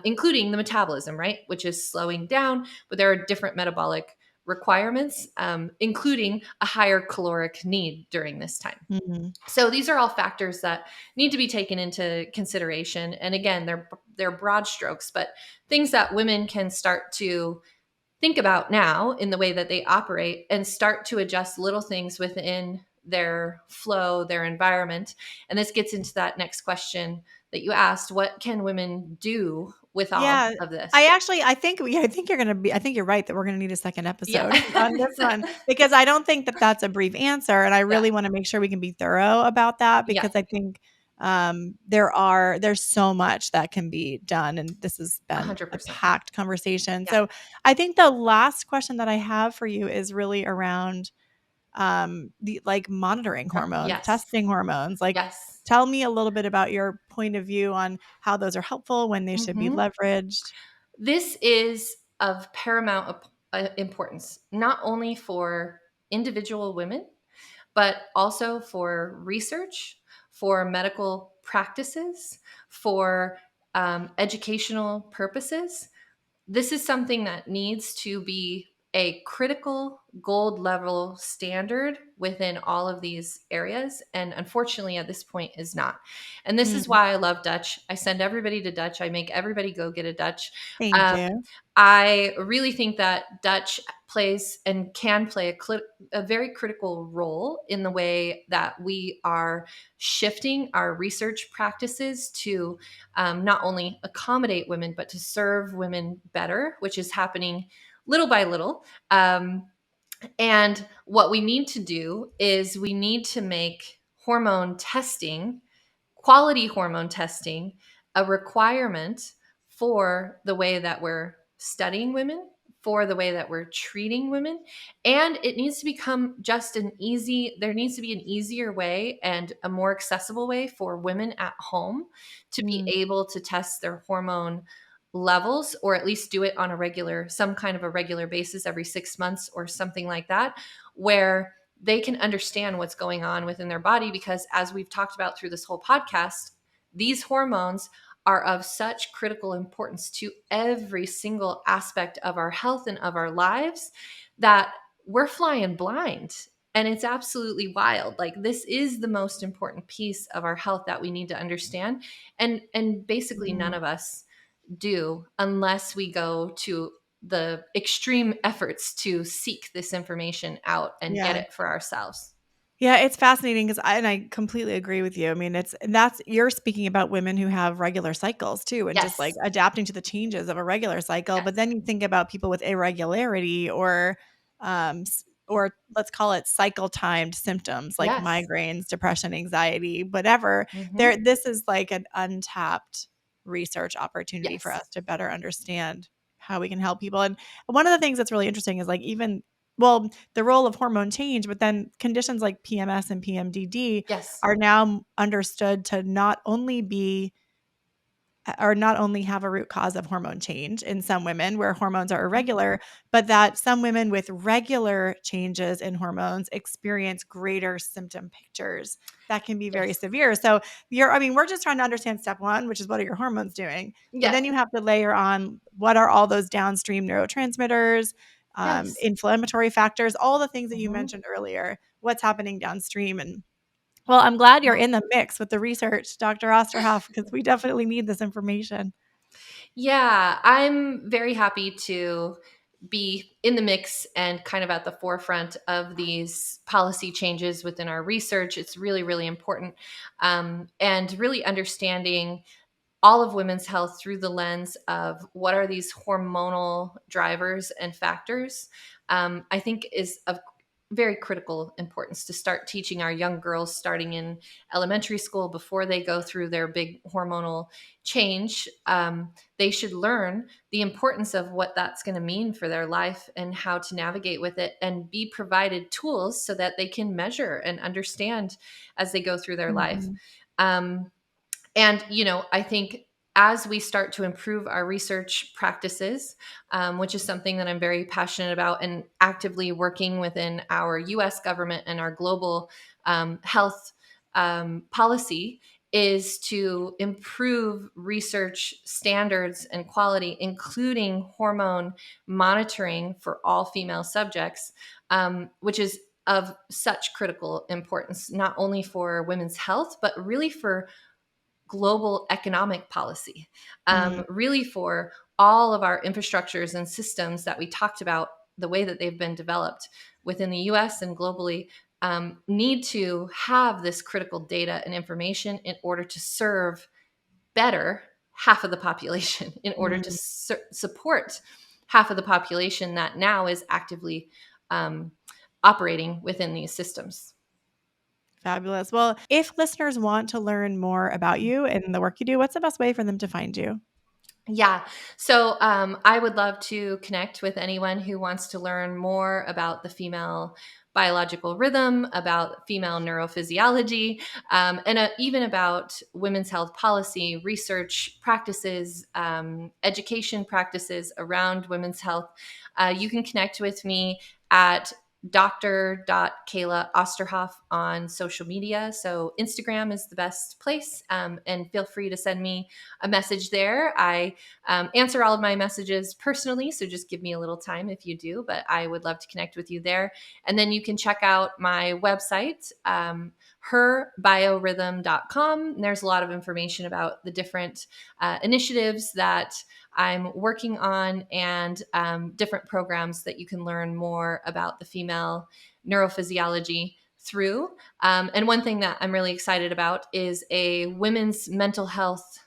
including the metabolism, right, which is slowing down, but there are different metabolic requirements, including a higher caloric need during this time. Mm-hmm. So these are all factors that need to be taken into consideration. And again, they're broad strokes, but things that women can start to think about now in the way that they operate and start to adjust little things within their flow, their environment. And this gets into that next question that you asked, what can women do with all Yeah. of this? I think you're right that we're going to need a second Yeah. episode on this one, because I don't think that that's a brief answer. And I Yeah. really want to make sure we can be thorough about that, Yeah. because I think there's so much that can be done. And this has been a 100%. packed conversation. Yeah. So I think the last question that I have for you is really around the like monitoring hormones, Yes. testing hormones. Like, Yes. tell me a little bit about your point of view on how those are helpful, when they should be Mhm. leveraged. This is of paramount importance, not only for individual women, but also for research, for medical practices, for educational purposes. This is something that needs to be a critical gold level standard within all of these areas. And unfortunately, at this point, is not. And this is Mm, why I love Dutch. I send everybody to Dutch. I make everybody go get a Dutch. thank Um, you. I really think that Dutch plays and can play a very critical role in the way that we are shifting our research practices to not only accommodate women, but to serve women better, which is happening little by little. And what we need to do is we need to make hormone testing, quality hormone testing, a requirement for the way that we're studying women, for the way that we're treating women. And it needs to become just there needs to be an easier way and a more accessible way for women at home to be Mm, able to test their hormone levels, or at least do it on some kind of a regular basis every 6 months or something like that, where they can understand what's going on within their body. Because as we've talked about through this whole podcast, these hormones are of such critical importance to every single aspect of our health and of our lives that we're flying blind. And it's absolutely wild. Like, this is the most important piece of our health that we need to understand. And basically none mm. of us do unless we go to the extreme efforts to seek this information out and get Yeah. it for ourselves. Yeah, it's fascinating because I completely agree with you. I mean, you're speaking about women who have regular cycles too, and just like Yes. adapting to the changes of a regular cycle. Yes. But then you think about people with irregularity, or let's call it cycle timed symptoms like Yes. migraines, depression, anxiety, whatever. Mm-hmm. This is like an untapped research opportunity for Yes. us to better understand how we can help people. And one of the things that's really interesting is like even well, the role of hormone change, but then conditions like PMS and PMDD Yes. are now understood to not only have a root cause of hormone change in some women where hormones are irregular, but that some women with regular changes in hormones experience greater symptom pictures that can be very Yes. severe. So we're just trying to understand step one, which is what are your hormones doing? But Yes. then you have to layer on what are all those downstream neurotransmitters, Yes. inflammatory factors, all the things that you Mm-hmm. mentioned earlier, what's happening downstream. And well, I'm glad you're in the mix with the research, Dr. Osterhoff, because we definitely need this information. Yeah, I'm very happy to be in the mix and kind of at the forefront of these policy changes within our research. It's really, really important. And really understanding all of women's health through the lens of what are these hormonal drivers and factors, I think is of very critical importance to start teaching our young girls starting in elementary school before they go through their big hormonal change. They should learn the importance of what that's going to mean for their life and how to navigate with it, and be provided tools so that they can measure and understand as they go through their life. Um, and, I think as we start to improve our research practices, which is something that I'm very passionate about and actively working within our US government and our global health policy, is to improve research standards and quality, including hormone monitoring for all female subjects, which is of such critical importance, not only for women's health, but really for global economic policy, really for all of our infrastructures and systems that we talked about, the way that they've been developed within the US and globally, need to have this critical data and information in order to serve better half of the population, in order to support half of the population that now is actively operating within these systems. Fabulous. Well, if listeners want to learn more about you and the work you do, what's the best way for them to find you? Yeah. So I would love to connect with anyone who wants to learn more about the female biological rhythm, about female neurophysiology, and even about women's health policy, research practices, education practices around women's health. You can connect with me at Dr. Osterhoff on social media. So Instagram is the best place, and feel free to send me a message there. I answer all of my messages personally, so just give me a little time if you do, but I would love to connect with you there. And then you can check out my website, herbiorhythm.com. There's a lot of information about the different initiatives that I'm working on, and different programs that you can learn more about the female neurophysiology through. And one thing that I'm really excited about is a women's mental health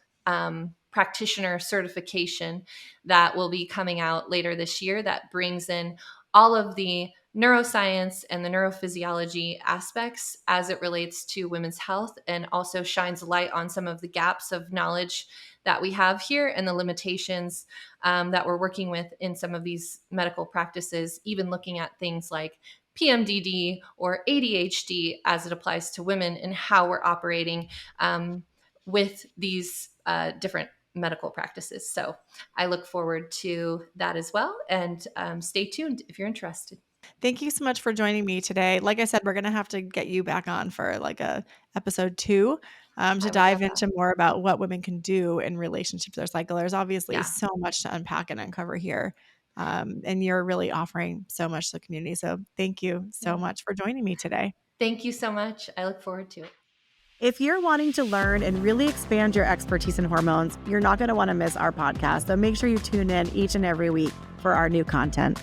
practitioner certification that will be coming out later this year, that brings in all of the neuroscience and the neurophysiology aspects as it relates to women's health, and also shines light on some of the gaps of knowledge that we have here and the limitations that we're working with in some of these medical practices, even looking at things like PMDD or ADHD as it applies to women, and how we're operating with these different medical practices. So I look forward to that as well. And stay tuned if you're interested. Thank you so much for joining me today. Like I said, we're going to have to get you back on for like a episode 2 to dive into more about what women can do in relationship to their cycle. There's obviously so much to unpack and uncover here. And you're really offering so much to the community. So thank you so much for joining me today. Thank you so much. I look forward to it. If you're wanting to learn and really expand your expertise in hormones, you're not going to want to miss our podcast. So make sure you tune in each and every week for our new content.